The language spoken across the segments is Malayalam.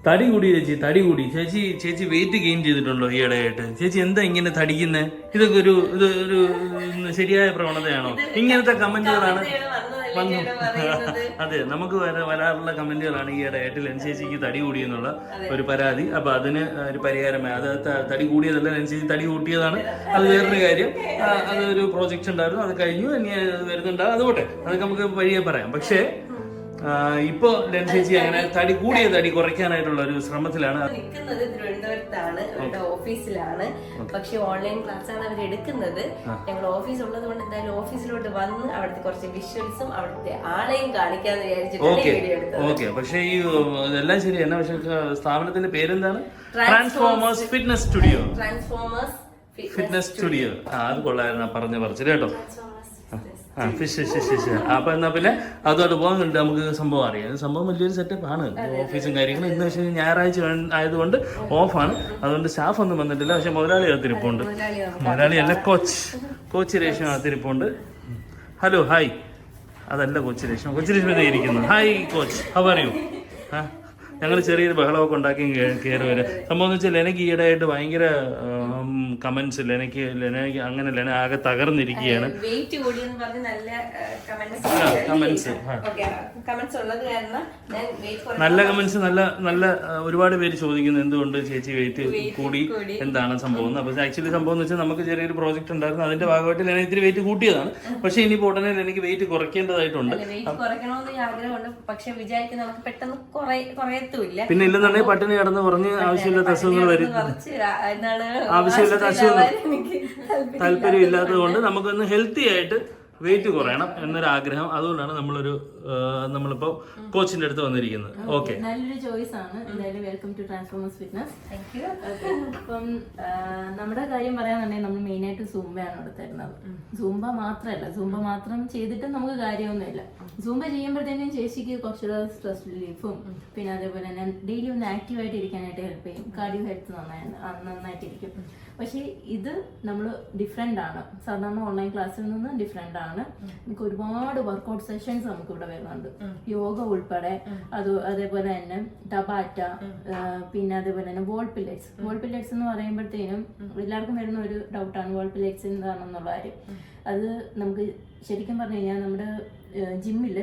തടി കൂടി ചേച്ചി, തടി കൂടി ചേച്ചി വെയിറ്റ് ഗെയിൻ ചെയ്തിട്ടുണ്ടോ ഈ ഇടയായിട്ട്? ചേച്ചി എന്താ ഇങ്ങനെ തടിക്കുന്നേ? ഇതൊക്കെ ഒരു ശരിയായ പ്രവണതയാണോ? ഇങ്ങനത്തെ കമന്റുകളാണ് അതെ, നമുക്ക് വരാറുള്ള കമന്റുകളാണ് ഈ ഇടയായിട്ട് ലെൻസേച്ചിക്ക് തടി കൂടി എന്നുള്ള ഒരു പരാതി. അപ്പൊ അതിന് ഒരു പരിഹാരമായി. അത് തടി കൂടിയതല്ല, ലെൻസേച്ചി തടി കൂട്ടിയതാണ്. അത് വേറൊരു കാര്യം. അതൊരു പ്രോജക്റ്റ് ഉണ്ടായിരുന്നു, അത് കഴിഞ്ഞു, ഇനി വരുന്നുണ്ടാവും. അതുകൊട്ടെ, അതൊക്കെ നമുക്ക് വഴിയെ പറയാം. പക്ഷേ ഇപ്പൊ ലെൻസേച്ചി അങ്ങനെ തടി കുറയ്ക്കാനായിട്ടുള്ള ഒരു ശ്രമത്തിലാണ്. നിൽക്കുന്നത് തിരുവനന്തപുരത്താണ്, അവരുടെ ഓഫീസിലാണ്. പക്ഷെ ഓൺലൈൻ ക്ലാസ് ആണ് അവർ എടുക്കുന്നത്. ഞങ്ങൾ ഓഫീസ് ഉള്ളത് കൊണ്ട് എന്തായാലും ഓഫീസിലോട്ട് വന്ന് അവിടുത്തെ കുറച്ച് വിഷ്വൽസും അവിടുത്തെ ആളെയും കാണിക്കാന്ന് വിചാരിച്ചിട്ട്. ഓക്കെ, പക്ഷെ ഈ എല്ലാം ശരി തന്നെ. പക്ഷെ സ്ഥാപനത്തിന്റെ പേരെന്താണ്? Transformers fitness studio. Transformers fitness studio. അത് കൊള്ളായിരുന്നു പറഞ്ഞ പറിച്ചില്ല കേട്ടോ. ഫിഷ്. അപ്പൊ എന്നാ പിന്നെ അതോട്ട് പോകാൻ നമുക്ക് സംഭവം അറിയാം. സംഭവം വലിയൊരു സെറ്റപ്പ് ആണ്, ഓഫീസും കാര്യങ്ങളും. ഇന്ന് പക്ഷേ ഞായറാഴ്ച ആയതുകൊണ്ട് ഓഫാണ്, അതുകൊണ്ട് സ്റ്റാഫ് ഒന്നും വന്നിട്ടില്ല. പക്ഷെ മുതലാളി അകത്തിരിപ്പുണ്ട്. മുതലാളി അല്ല, കോച്ച് രേഷ്മ അകത്തിരിപ്പുണ്ട്. Hello, hi. അതല്ല കൊച്ചു രേഷ്മ ഇരിക്കുന്നു. Hi coach, how are you? ഞങ്ങൾ ചെറിയൊരു ബഹളമൊക്കെ ഉണ്ടാക്കി കയറി വരാം. സംഭവം എന്ന് വെച്ചാൽ എനിക്ക് ഈയിടെയായിട്ട് ഭയങ്കര കമന്റ്സ് ലെനക്ക് അങ്ങനെ ലെന ആകെ തകർന്നിരിക്കുകയാണ്. നല്ല കമന്റ്സ്, നല്ല ഒരുപാട് പേര് ചോദിക്കുന്നു എന്തുകൊണ്ട് ചേച്ചി വെയിറ്റ് കൂടി, എന്താണ് സംഭവം. അപ്പൊ ആക്ച്വലി സംഭവം എന്ന് വെച്ചാൽ നമുക്ക് ചെറിയൊരു പ്രോജക്റ്റ് ഉണ്ടായിരുന്നു, അതിന്റെ ഭാഗമായിട്ട് ലെന ഇത്തിരി വെയിറ്റ് കൂട്ടിയതാണ്. പക്ഷെ ഇനിയിപ്പോ ഉടനെ എനിക്ക് വെയിറ്റ് കുറയ്ക്കേണ്ടതായിട്ടുണ്ട്. പിന്നെ ഇല്ലെന്നുണ്ടെങ്കിൽ പട്ടിണി കിടന്ന് പറഞ്ഞ് ആവശ്യമില്ലാത്ത അസുഖങ്ങൾ വരും. ആവശ്യമില്ലാത്ത അസുഖങ്ങൾ താല്പര്യം ഇല്ലാത്തത് കൊണ്ട് നമുക്കൊന്ന് ഹെൽത്തി ആയിട്ട് വെയിറ്റ് കുറയണം എന്നൊരു ആഗ്രഹം. അതുകൊണ്ടാണ് നമ്മളിപ്പോ കോച്ചിന്റെ അടുത്ത് വന്നിരിക്കുന്നത്. ഓക്കെ, നല്ലൊരു ചോയ്സ് ആണ്. എന്തായാലും വെൽക്കം ടു ട്രാൻസ്ഫോമേഴ്സ് ഫിറ്റ്നസ്. അപ്പം നമ്മുടെ കാര്യം പറയാന്നുണ്ടെങ്കിൽ നമ്മൾ മെയിൻ ആയിട്ട് സൂംബയാണ് ഇവിടെ തരുന്നത്. സൂംബ മാത്രം ചെയ്തിട്ട് നമുക്ക് കാര്യമൊന്നുമില്ല. സൂംബ ചെയ്യുമ്പോഴത്തേനും ചേച്ചിക്ക് കുറച്ചുകൂടെ സ്ട്രെസ് റിലീഫും പിന്നെ അതേപോലെ തന്നെ ഡെയിലി ഒന്ന് ആക്റ്റീവായിട്ട് ഇരിക്കാനായിട്ട് ഹെൽപ്പ് ചെയ്യും. കാർഡിയോ ഹെൽത്ത് നന്നായിട്ടിരിക്കും. പക്ഷേ ഇത് നമ്മൾ ഡിഫറെൻ്റ് ആണ്, സാധാരണ ഓൺലൈൻ ക്ലാസ്സിൽ നിന്ന് ഡിഫറെൻ്റ് ആണ്. നമുക്ക് ഒരുപാട് വർക്കൗട്ട് സെഷൻസ് നമുക്ക് ഇവിടെ വരുന്നുണ്ട്, യോഗ ഉൾപ്പെടെ. അതേപോലെ തന്നെ ടബാറ്റ, പിന്നെ അതേപോലെ തന്നെ വോൾ പില്ലറ്റ്സ് എന്ന് പറയുമ്പോഴത്തേനും എല്ലാവർക്കും വരുന്ന ഒരു ഡൗട്ടാണ് വോൾ പില്ലറ്റ്സ് എന്താണെന്നുള്ള കാര്യം. അത് നമുക്ക് ശരിക്കും പറഞ്ഞു കഴിഞ്ഞാൽ നമ്മുടെ ജിമ്മില്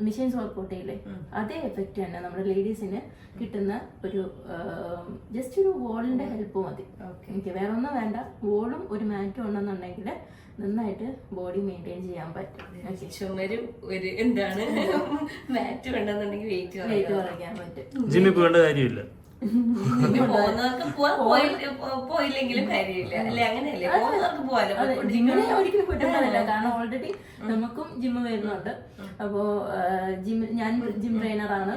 മെഷീൻസ് വർക്കൗട്ട് ചെയ്യില്ലേ, അതേ എഫക്റ്റ് തന്നെ നമ്മുടെ ലേഡീസിന് കിട്ടുന്ന ഒരു ജസ്റ്റ് ഒരു വോളിന്റെ ഹെൽപ്പ് മതി. ഓക്കെ, വേറെ ഒന്നും വേണ്ട. വോളും ഒരു മാറ്റും ഉണ്ടെന്നുണ്ടെങ്കിൽ നന്നായിട്ട് ബോഡി മെയിൻറ്റെയിൻ ചെയ്യാൻ പറ്റും. എന്താണ് മാറ്റ് ഉണ്ടെന്നുണ്ടെങ്കിൽ വെയിറ്റ് കുറയ്ക്കാൻ പറ്റും. ജിമ്മിൽ പോകേണ്ട കാര്യമില്ല. പോയില്ലെങ്കിലും കാര്യമില്ല അല്ലെ? അങ്ങനെയല്ലേ, ജിമ്മിനെ ഒരിക്കലും കുറ്റപ്പെടുന്നില്ല. കാരണം ഓൾറെഡി നമുക്കും ജിമ്മ് വരുന്നുണ്ട്. അപ്പോ ഞാൻ ജിം ട്രെയിനറാണ്.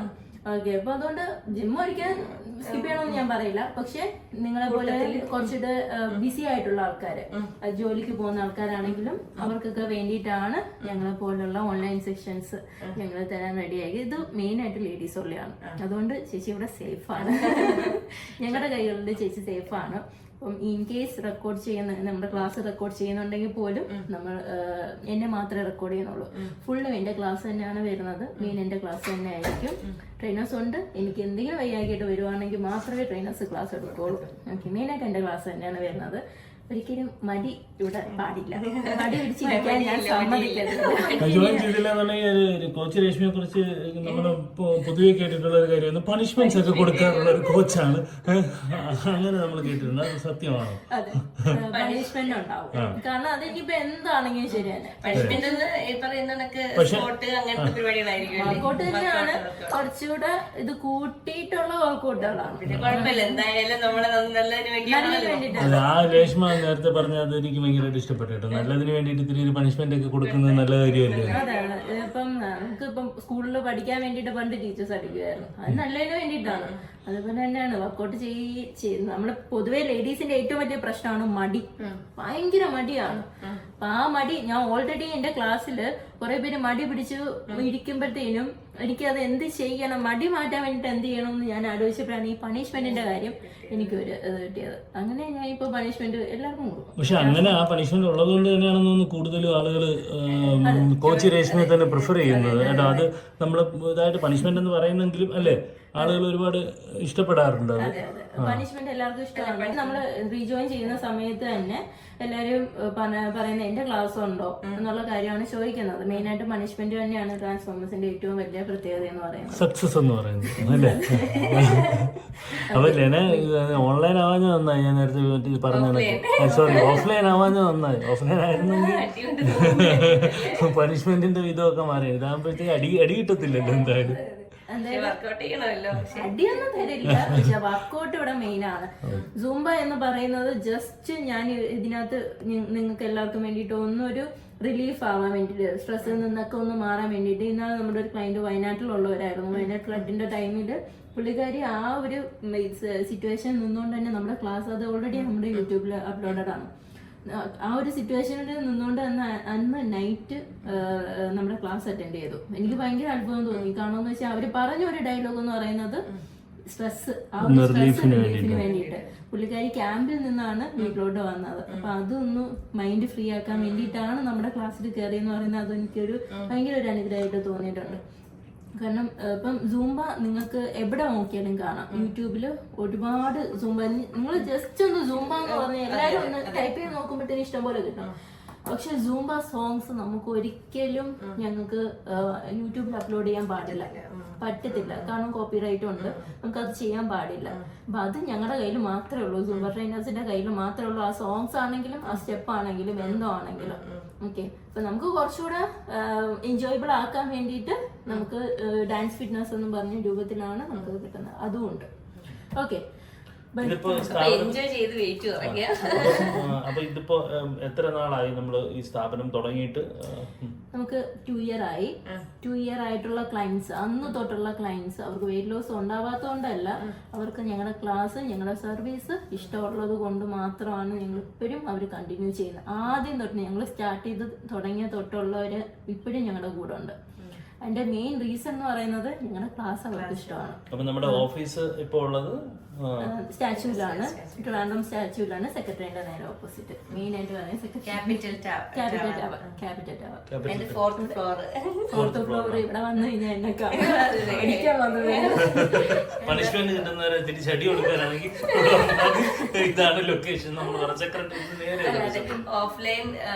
ഓക്കെ, അപ്പൊ അതുകൊണ്ട് ജിമ്മ് ഒരിക്കലും സ്കിപ്പ് ചെയ്യണമെന്ന് ഞാൻ പറയില്ല. പക്ഷെ നിങ്ങളെ പോലെ കുറച്ചിട്ട് ബിസി ആയിട്ടുള്ള ആൾക്കാര്, ജോലിക്ക് പോകുന്ന ആൾക്കാരാണെങ്കിലും അവർക്കൊക്കെ വേണ്ടിയിട്ടാണ് ഞങ്ങളെ പോലുള്ള ഓൺലൈൻ സെഷൻസ് ഞങ്ങൾ തരാൻ റെഡിയാക്കി. ഇത് മെയിൻ ആയിട്ട് ലേഡീസ് ഉള്ളതാണ്. അതുകൊണ്ട് ചേച്ചി ഇവിടെ സേഫാണ്. ഞങ്ങളുടെ കൈകളിൽ ചേച്ചി സേഫാണ്. അപ്പം ഇൻ കേസ് റെക്കോർഡ് ചെയ്യുന്ന നമ്മുടെ ക്ലാസ് റെക്കോർഡ് ചെയ്യുന്നുണ്ടെങ്കിൽ പോലും നമ്മൾ എന്നെ മാത്രമേ റെക്കോർഡ് ചെയ്യുന്നുള്ളൂ. ഫുള്ളും എൻ്റെ ക്ലാസ് തന്നെയാണ് വരുന്നത്. മെയിൻ എൻ്റെ ക്ലാസ് തന്നെ ആയിരിക്കും. ട്രെയിനേഴ്സ് ഉണ്ട്. എനിക്ക് എന്തെങ്കിലും വയ്യാക്കിയിട്ട് വരുവാണെങ്കിൽ മാത്രമേ ട്രെയിനേഴ്സ് ക്ലാസ് എടുക്കുകയുള്ളൂ. ഓക്കെ, മെയിനായിട്ട് എൻ്റെ ക്ലാസ് തന്നെയാണ് വരുന്നത്. ഒരിക്കലും മടി ഇവിടെ പാടില്ല. മടി പിടിച്ചിരിക്കാൻ ഞാൻ സമ്മതിക്കരുത്. ജോയിൻ ചെയ്തില്ലെന്നുണ്ടെങ്കിൽ കോച്ച് രേഷ്മയെ കുറിച്ച് നമ്മൾ പൊതുവെ കേട്ടിട്ടുള്ള ഒരു കാര്യമാണ്, പണിഷ്മെന്റ്സ് ഒക്കെ കൊടുക്കാറുള്ള ഒരു കോച്ചാണ്. അങ്ങനെ നമ്മൾ കേട്ടിട്ടുണ്ട്. അത് സത്യമാണോ? അതെ, പണിഷ്മെന്റ് ഉണ്ടാവും. കാരണം അതിനിപ്പോ എന്താണെങ്കിലും ശരി തന്നെ. വർക്കൗട്ട് തന്നെയാണ്, കുറച്ചുകൂടെ ഇത് കൂട്ടിയിട്ടുള്ള വർക്കൗട്ടുകളാണ്. പിന്നെ കുഴപ്പമില്ല, എന്തായാലും നമ്മളെ നല്ലതിന് വേണ്ടിയിട്ടാണ്. ആ രേഷ്മ നേരത്തെ പറഞ്ഞ അത് എനിക്ക് ഭയങ്കരമായിട്ട് ഇഷ്ടപ്പെട്ടു കേട്ടോ. നല്ലതിന് വേണ്ടിയിട്ട് ഇത്തിരി ഒരു പണിഷ്മെന്റ് ഒക്കെ കൊടുക്കുന്നത് നല്ല കാര്യമല്ലേ? അതാണ്. ഇപ്പം നമുക്കിപ്പം സ്കൂളിൽ പഠിക്കാൻ വേണ്ടിയിട്ട് പണ്ട് ടീച്ചേഴ്സ് അടിക്കുമായിരുന്നു. അത് നല്ലതിന് വേണ്ടിയിട്ടാണ്. അതുപോലെ തന്നെയാണ് വർക്കൗട്ട് നമ്മള് പൊതുവെ ലേഡീസിന്റെ ഏറ്റവും വലിയ പ്രശ്നമാണ് മടി. ഭയങ്കര മടിയാണ്. അപ്പൊ ആ മടി, ഞാൻ ഓൾറെഡി എന്റെ ക്ലാസ്സില് കുറെ പേര് മടി പിടിച്ച് ഇരിക്കുമ്പോഴത്തേനും എനിക്കത് എന്ത് ചെയ്യണം, മടി മാറ്റാൻ വേണ്ടിട്ട് എന്ത് ചെയ്യണം എന്ന് ഞാൻ ആലോചിച്ചപ്പോഴാണ് ഈ പണിഷ്മെന്റിന്റെ കാര്യം എനിക്കൊരു ഇത് കിട്ടിയത്. അങ്ങനെ ഞാൻ ഇപ്പൊ പണിഷ്മെന്റ് എല്ലാവർക്കും കൊടുക്കും. പക്ഷെ അങ്ങനെ ആ പണിഷ്മെന്റ് ഉള്ളതുകൊണ്ട് തന്നെയാണെന്ന് തോന്നുന്നു കൂടുതലും ആളുകൾ കോച്ച് രേഷ്മയെ തന്നെ പ്രിഫർ ചെയ്യുന്നത് കേട്ടോ. അത് നമ്മൾ ഇതായിട്ട് പണിഷ്മെന്റ് എന്ന് പറയുന്നെങ്കിലും അല്ലേ, ആളുകൾ ഒരുപാട് ഇഷ്ടപ്പെടാറുണ്ട് അത്. അതെ അതെ, പണിഷ്മെന്റ് എല്ലാവർക്കും ഇഷ്ടമാണ്. നമ്മൾ റീജോയിൻ ചെയ്യുന്ന സമയത്ത് തന്നെ എല്ലാവരും പറയുന്നത് എന്റെ ക്ലാസ് ഉണ്ടോ എന്നുള്ള കാര്യമാണ് ചോദിക്കുന്നത്. മെയിൻ ആയിട്ട് പണിഷ്മെന്റ് തന്നെയാണ് ട്രാൻസ്ഫോമേഴ്സിന്റെ ഏറ്റവും വലിയ പ്രത്യേകത എന്ന് പറയുന്നത്. സക്സസ് എന്ന് പറയുന്നത് അല്ലേ? അപ്പൊ ഓൺലൈൻ ആവാഞ്ഞ നന്നായി. ഞാൻ നേരത്തെ പറഞ്ഞ സോറി, ഓഫ്ലൈൻ ആവാഞ്ഞ നന്നായി. ഓഫ്ലൈൻ ആയിരുന്നെങ്കിൽ പണിഷ്മെന്റിന്റെ വിധമൊക്കെ മാറി. ഇതാകുമ്പോഴത്തേക്ക് അടി കിട്ടത്തില്ലല്ലോ എന്തായാലും. അടിയൊന്നും തരില്ല, പക്ഷെ വർക്കൗട്ട് ഇവിടെ മെയിൻ ആണ്. സൂംബ എന്ന് പറയുന്നത് ജസ്റ്റ് ഞാൻ ഇതിനകത്ത് നിങ്ങൾക്ക് എല്ലാവർക്കും വേണ്ടിയിട്ട് ഒന്നൊരു റിലീഫ് ആവാൻ വേണ്ടിയിട്ട്, സ്ട്രെസ്സിൽ നിന്നൊക്കെ ഒന്ന് മാറാൻ വേണ്ടിയിട്ട്. ഇന്നാണ് നമ്മുടെ ഒരു ക്ലയന്റ് വയനാട്ടിലുള്ളവരായിരുന്നു. വയനാട് ഫ്ലഡിന്റെ ടൈമിൽ പുള്ളിക്കാരി ആ ഒരു സിറ്റുവേഷൻ നിന്നുകൊണ്ട് തന്നെ നമ്മുടെ ക്ലാസ് അത് ഓൾറെഡി നമ്മുടെ യൂട്യൂബിൽ അപ്ലോഡഡ് ആണ്. ആ ഒരു സിറ്റുവേഷനിൽ നിന്നുകൊണ്ട് അന്ന് നൈറ്റ് നമ്മുടെ ക്ലാസ് അറ്റൻഡ് ചെയ്തു. എനിക്ക് ഭയങ്കര അത്ഭുതം തോന്നി. കാരണം എന്ന് വെച്ചാൽ അവര് പറഞ്ഞ ഒരു ഡയലോഗ് എന്ന് പറയുന്നത് സ്ട്രെസ്, ആ ഒരു സ്ട്രെസ് റിലീഫിന് വേണ്ടിയിട്ട്. പുള്ളിക്കാരി ക്യാമ്പിൽ നിന്നാണ് വീട്ടിലോട്ട് വന്നത്. അപ്പൊ അതൊന്ന് മൈൻഡ് ഫ്രീ ആക്കാൻ വേണ്ടിയിട്ടാണ് നമ്മുടെ ക്ലാസ്സിൽ കയറിയെന്ന് പറയുന്നത്. അത് എനിക്കൊരു ഭയങ്കര ഒരു അനുഗ്രഹമായിട്ട് തോന്നിയിട്ടുണ്ട്. കാരണം ഇപ്പം സൂംബ നിങ്ങൾക്ക് എവിടെ നോക്കിയാലും കാണാം. യൂട്യൂബില് ഒരുപാട് സൂംബ, നിങ്ങൾ ജസ്റ്റ് ഒന്ന് സൂംബ എന്ന് പറഞ്ഞാൽ എല്ലാവരും ഒന്ന് ടൈപ്പ് ചെയ്ത് നോക്കുമ്പോഴത്തേന് ഇഷ്ടംപോലെ കിട്ടും. പക്ഷെ സൂംബ സോങ്സ് നമുക്ക് ഒരിക്കലും ഞങ്ങൾക്ക് യൂട്യൂബിൽ അപ്ലോഡ് ചെയ്യാൻ പറ്റത്തില്ല. കാരണം കോപ്പിറൈറ്റ് ഉണ്ട്, നമുക്ക് അത് ചെയ്യാൻ പാടില്ല. അപ്പൊ അത് ഞങ്ങളുടെ കയ്യിൽ മാത്രമേ ഉള്ളൂ. സൂംബ ട്രെയിനേഴ്സിന്റെ കയ്യിൽ മാത്രമേ ഉള്ളൂ. ആ സോങ്സ് ആണെങ്കിലും ആ സ്റ്റെപ്പ് ആണെങ്കിലും എന്തോ ആണെങ്കിലും. ഓക്കെ, അപ്പൊ നമുക്ക് കുറച്ചുകൂടെ എൻജോയബിൾ ആക്കാൻ വേണ്ടിയിട്ട് നമുക്ക് ഡാൻസ് ഫിറ്റ്നസ് എന്നും പറഞ്ഞ രൂപത്തിലാണ് നമുക്ക് കിട്ടുന്നത്. അതുകൊണ്ട് ഓക്കെ. എൻജോയ് ചെയ്ത് വെയിറ്റ് തുടങ്ങിയ. അപ്പൊ ഇതിപ്പോ എത്ര നാളായി നമ്മള് ഈ സ്ഥാപനം തുടങ്ങിയിട്ട്? നമുക്ക് 2 year ആയി. 2 year ആയിട്ടുള്ള ക്ലയൻസ്, അന്ന് തൊട്ടുള്ള ക്ലയൻസ്, അവർക്ക് വെയിറ്റ് ലോസ് ഉണ്ടാവാത്തതുകൊണ്ടല്ല, അവർക്ക് ഞങ്ങളുടെ ക്ലാസ്, ഞങ്ങളുടെ സർവീസ് ഇഷ്ടമുള്ളത് കൊണ്ട് മാത്രമാണ് ഞങ്ങൾ ഇപ്പോഴും അവർ കണ്ടിന്യൂ ചെയ്യുന്നത്. ആദ്യം തൊട്ട് ഞങ്ങൾ സ്റ്റാർട്ട് ചെയ്ത് തുടങ്ങിയ തൊട്ടുള്ളവര് ഇപ്പോഴും ഞങ്ങളുടെ കൂടെ ഉണ്ട്. അതിന്റെ മെയിൻ റീസൺ എന്ന് പറയുന്നത് ഞങ്ങളുടെ ക്ലാസ് അവർക്ക് ഇഷ്ടമാണ്. അപ്പൊ നമ്മുടെ ഓഫീസ് ഇപ്പൊ ഉള്ളത് സ്റ്റാച്യൂലാണ്, ട്രിവാൻഡ്രം സ്റ്റാച്യൂലാണ്, സെക്രട്ടറിയുടെ നേരെ ഓപ്പോസിറ്റ്. മെയിൻ ആയിട്ട് പറയുന്നത് ക്യാപിറ്റൽ ടവർ. Fourth floor. ഇവിടെ വന്നു കഴിഞ്ഞാൽ എന്നെ അടിക്കാൻ വന്നത്. പണിഷ്മെന്റ് കിട്ടുന്നവരെ തിരിച്ചടി കൊടുക്കാനാണെങ്കിൽ ഇതാണ് ലൊക്കേഷൻ. നമ്മൾ ഓഫ്ലൈൻ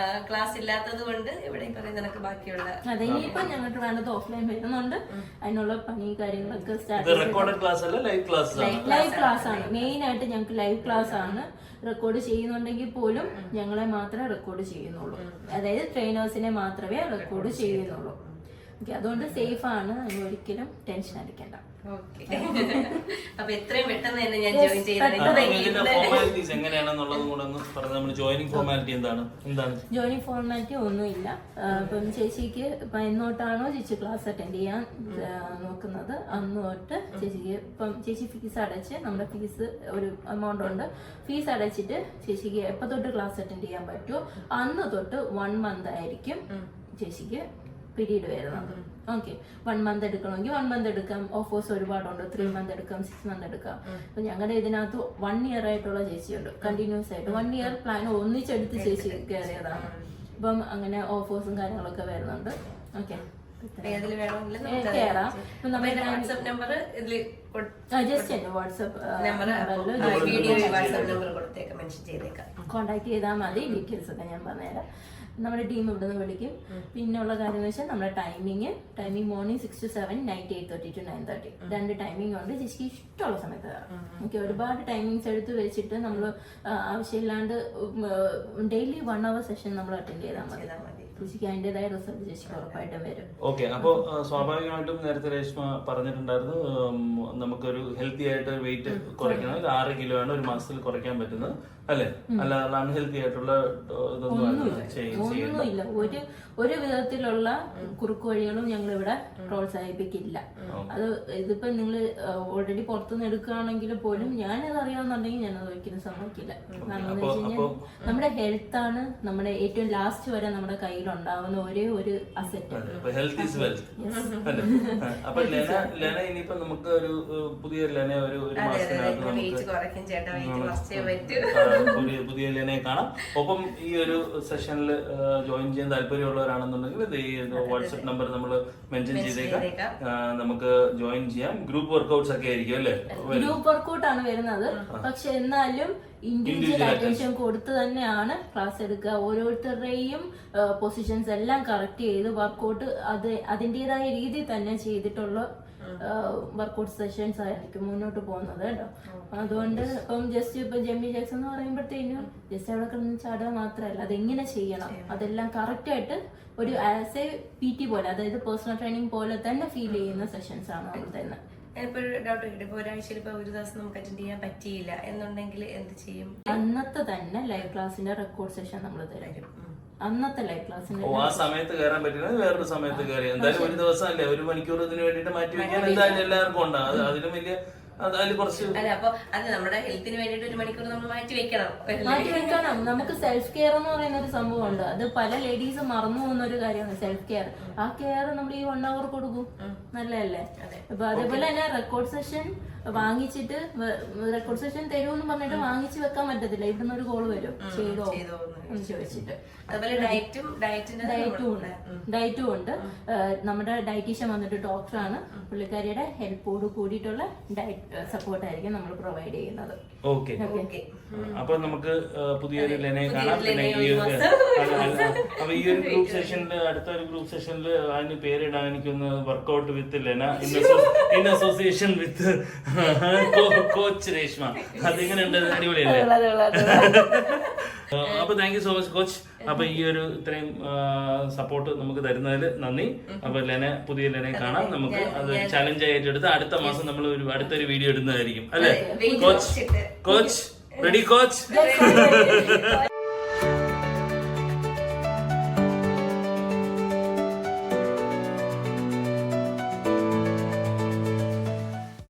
ക്ലാസ് ഇല്ലാത്തത് കൊണ്ട് ഇവിടെ പറയുന്ന ബാക്കിയുള്ള അതെ. ഇനിയിപ്പോ ഞങ്ങൾക്ക് വേണ്ടത് ഓഫ്ലൈൻ വരുന്നുണ്ട്. അതിനുള്ള പണി കാര്യങ്ങളൊക്കെ സ്റ്റാർട്ട്. റെക്കോർഡഡ് ക്ലാസ് അല്ല, ലൈവ് ക്ലാസ്. ലൈവ് ക്ലാസ് ആണ് മെയിൻ ആയിട്ട്. ഞങ്ങൾക്ക് ലൈവ് ക്ലാസ് ആണ്. റെക്കോർഡ് ചെയ്യുന്നുണ്ടെങ്കിൽ പോലും ഞങ്ങളെ മാത്രമേ റെക്കോർഡ് ചെയ്യുന്നുള്ളൂ. അതായത് ട്രെയിനേഴ്സിനെ മാത്രമേ റെക്കോർഡ് ചെയ്യുന്നുള്ളൂ. ഓക്കെ, അതുകൊണ്ട് സേഫ് ആണ്. അതിന് ഒരിക്കലും ടെൻഷൻ അടിക്കണ്ട. അപ്പൊ എത്രയും പെട്ടെന്ന് തന്നെ ഞാൻ ജോയിൻ ചെയ്തത്. എങ്ങനെയാണെന്നുള്ളത് കൂടെ ഒന്ന് പറഞ്ഞു. നമ്മുടെ ജോയിനിങ് ഫോർമാലിറ്റി എന്താണ്? ജോയിനിങ് ഫോർമാലിറ്റി ഒന്നുമില്ല. ഇപ്പം ചേച്ചിക്ക് ഇപ്പൊ എന്നോട്ടാണോ ചേച്ചി ക്ലാസ് അറ്റൻഡ് ചെയ്യാൻ നോക്കുന്നത് അന്ന് തൊട്ട് ചേച്ചിക്ക് ഇപ്പം ചേച്ചി ഫീസ് അടച്ച്, നമ്മുടെ ഫീസ് ഒരു എമൗണ്ട് ഉണ്ട്, ഫീസ് അടച്ചിട്ട് ചേച്ചിക്ക് എപ്പോ തൊട്ട് ക്ലാസ് അറ്റൻഡ് ചെയ്യാൻ പറ്റുമോ അന്ന് തൊട്ട് 1 month ആയിരിക്കും ചേച്ചിക്ക് പീരീഡ് വരുന്നത്. ഓക്കെ, 1 month എടുക്കണമെങ്കിൽ 1 month എടുക്കാം. ഓഫേഴ്സ് ഒരുപാടുണ്ട്. 3 month എടുക്കാം, 6 month എടുക്കാം. അപ്പൊ ഞങ്ങളുടെ ഇതിനകത്ത് 1 year ആയിട്ടുള്ള ചേച്ചിയുണ്ട്. കണ്ടിന്യൂസ് ആയിട്ട് 1 year പ്ലാൻ ഒന്നിച്ചെടുത്ത് ചേച്ചി കയറിയതാണ്. അപ്പം അങ്ങനെ ഓഫേഴ്സും കാര്യങ്ങളൊക്കെ വരുന്നുണ്ട്. ഓക്കെ, കയറാം. വാട്സ്ആപ്പ് നമ്പർ ജസ്റ്റ് എന്റെ വാട്സ്ആപ്പ് കോണ്ടാക്ട് ചെയ്താൽ മതി. ഡീറ്റെയിൽസ് ഒക്കെ ഞാൻ പറഞ്ഞുതരാം. നമ്മുടെ ടീം ഇവിടെ നിന്ന് വിളിക്കും. പിന്നെ ഉള്ള കാര്യം എന്ന് വെച്ചാൽ നമ്മുടെ timing morning 6 to 7, night 8:30 to 9:30. 2 timing ഉണ്ട്. ചേച്ചിക്ക് ഇഷ്ടമുള്ള സമയത്ത് നമുക്ക് ഒരുപാട് ടൈമിങ്സ് എടുത്ത് വെച്ചിട്ട് നമ്മൾ ആവശ്യമില്ലാണ്ട് ഡെയിലി 1 hour സെഷൻ നമ്മൾ അറ്റൻഡ് ചെയ്താൽ മതി. ചേച്ചിക്ക് അതിൻ്റെതായ റിസൾട്ട് ചേച്ചിക്ക് ഉറപ്പായിട്ടും വരും. ഓക്കെ, അപ്പോൾ സ്വാഭാവികമായിട്ടും നേരത്തെ രേഷ്മ പറഞ്ഞിട്ടുണ്ടായിരുന്നു നമുക്കൊരു ഹെൽത്തി ആയിട്ട് വെയിറ്റ് കുറയ്ക്കണമെങ്കിൽ 6 kilo ആണ് ഒരു മാസത്തിൽ കുറയ്ക്കാൻ പറ്റുന്നത് അല്ലേ? അല്ലാതെ അൺഹെൽത്തി ആയിട്ടുള്ള ഒന്നുമില്ല. ഒരു വിധത്തിലുള്ള കുറുക്കു വഴികളും ഞങ്ങൾ ഇവിടെ പ്രോത്സാഹിപ്പിക്കില്ല. അത് ഇതിപ്പോ നിങ്ങൾ ഓൾറെഡി പുറത്തുനിന്ന് എടുക്കുകയാണെങ്കിൽ പോലും ഞാനത് അറിയാവുന്നുണ്ടെങ്കിൽ ഞാനത് ഒരിക്കലും സമ്മതിക്കില്ല. കാരണം എന്ന് വെച്ച് കഴിഞ്ഞാൽ നമ്മുടെ ഹെൽത്ത് ആണ് നമ്മുടെ ഏറ്റവും ലാസ്റ്റ് വരെ നമ്മുടെ കയ്യിലുള്ള ഉണ്ടാവുന്ന ഒരേ ഒരു അസറ്റ്. ഹെൽത്ത് ഈസ് വെൽത്ത് അല്ലേ? അപ്പൊ ലെന ഇനിയിപ്പോ നമുക്ക് ഒരു പുതിയ ലെന ഒരു മാസത്തിനകത്ത് നമുക്ക് പുതിയ ലെനയെ കാണാം. ഒപ്പം ഈ ഒരു സെഷനിൽ ജോയിൻ ചെയ്യാൻ താല്പര്യമുള്ളവരാണെന്നുണ്ടെങ്കിൽ വാട്സ്ആപ്പ് നമ്പർ നമ്മൾ മെൻഷൻ ചെയ്തേക്കാം, നമുക്ക് ജോയിൻ ചെയ്യാം. ഗ്രൂപ്പ് വർക്കൗട്ട്സ് ഒക്കെ ആയിരിക്കും അല്ലേ? ഗ്രൂപ്പ് വർക്കൗട്ട് ആണ് വരുന്നത്. പക്ഷെ എന്നാലും ഇൻഡിവിജ്വൽ അറ്റൻഷൻ കൊടുത്ത് തന്നെയാണ് ക്ലാസ് എടുക്കുക. ഓരോരുത്തരുടെയും പൊസിഷൻസ് എല്ലാം കറക്റ്റ് ചെയ്ത് വർക്കൗട്ട് അതിൻ്റെതായ രീതിയിൽ തന്നെ ചെയ്തിട്ടുള്ള വർക്കൗട്ട് സെഷൻസ് ആയിരിക്കും മുന്നോട്ട് പോകുന്നത് കേട്ടോ. അതുകൊണ്ട് ഇപ്പം ഇപ്പൊ ജെമ്മി ജാക്സൺ എന്ന് പറയുമ്പോഴത്തേനും ജസ്റ്റ് അവിടെ കിടന്ന് ചാടുക മാത്രമല്ല, അതെങ്ങനെ ചെയ്യണം അതെല്ലാം കറക്റ്റ് ആയിട്ട് ഒരു ആസ് എ PT പോലെ, അതായത് പേഴ്സണൽ ട്രെയിനിങ് പോലെ തന്നെ ഫീൽ ചെയ്യുന്ന സെഷൻസ് ആണ് അവിടെ തന്നെ. ഇപ്പൊ ഡൗട്ട് ഉണ്ട്, ഇപ്പൊ ഒരാഴ്ചയിൽ ഇപ്പൊ ഒരു ദിവസം നമുക്ക് അറ്റൻഡ് ചെയ്യാൻ പറ്റിയില്ല എന്നുണ്ടെങ്കിൽ എന്ത് ചെയ്യും? അന്നത്തെ തന്നെ ലൈവ് ക്ലാസ്സിന്റെ റെക്കോർഡ് സെഷൻ നമ്മൾ തരും. അന്നത്തെ ലൈവ് ക്ലാസ്സിന്റെ ആ സമയത്ത് കയറാൻ പറ്റില്ല, വേറൊരു സമയത്ത് കയറി എന്തായാലും ഒരു ദിവസം അല്ലേ, 1 മണിക്കൂർ ഇതിന് വേണ്ടിട്ട് മാറ്റി വെക്കാൻ എന്തായാലും എല്ലാവർക്കും ഉണ്ടാവും. അതിലും വലിയ അതിൽ കുറച്ച് അല്ല, അപ്പൊ അത് നമ്മുടെ ഹെൽത്തിന് വേണ്ടിട്ട് 1 മണിക്കൂർ നമ്മൾ മാറ്റി വെക്കണം. നമുക്ക് സെൽഫ് കെയർ എന്ന് പറയുന്ന ഒരു സംഭവം ഉണ്ട്. അത് പല ലേഡീസും മറന്നു പോകുന്ന ഒരു കാര്യമാണ് സെൽഫ് കെയർ. ആ കെയർ നമ്മൾ ഈ 1 hour കൊടുക്കും, നല്ലതല്ലേ? അപ്പൊ അതേപോലെ തന്നെ റെക്കോർഡ് സെഷൻ വാങ്ങിച്ചിട്ട് റെക്കോർഡ് സെഷൻ തരുമെന്ന് പറഞ്ഞിട്ട് വാങ്ങിച്ചു വെക്കാൻ പറ്റത്തില്ല. ഇവിടുന്ന് ഒരു കോള് വരും, ചെയ്തോ എന്ന് ചോദിച്ചിട്ട്. അതുപോലെ ഡയറ്റും ഉണ്ട്. നമ്മുടെ ഡയറ്റീഷ്യൻ വന്നിട്ട് ഡോക്ടറാണ്. പുള്ളിക്കാരിയുടെ ഹെൽപ്പോട് കൂടിയിട്ടുള്ള ഡയറ്റ് സപ്പോർട്ട് ആയിരിക്കും നമ്മൾ പ്രൊവൈഡ് ചെയ്യുന്നത്. ഓക്കെ, അപ്പൊ നമുക്ക് പുതിയൊരു ലെനയെ കാണാം. പിന്നെ അപ്പൊ ഈ ഒരു ഗ്രൂപ്പ് സെഷനിൽ, അടുത്ത ഒരു ഗ്രൂപ്പ് സെഷനിൽ അതിന് പേരിടാൻ എനിക്കൊന്ന് workout with Lena in association with coach Reshma. അതെങ്ങനെയുണ്ട്? അടിപൊളിയല്ലേ? അപ്പൊ thank you so much coach. അപ്പൊ ഈ ഒരു ഇത്രയും സപ്പോർട്ട് നമുക്ക് തരുന്നതിൽ നന്ദി. അപ്പൊ പുതിയ ലെനയെ കാണാം. നമുക്ക് അത് ചലഞ്ച് ആയിട്ട് എടുത്ത് അടുത്ത മാസം നമ്മൾ അടുത്തൊരു വീഡിയോ ഇടുന്നതായിരിക്കും അല്ലേ? Coach ready coach?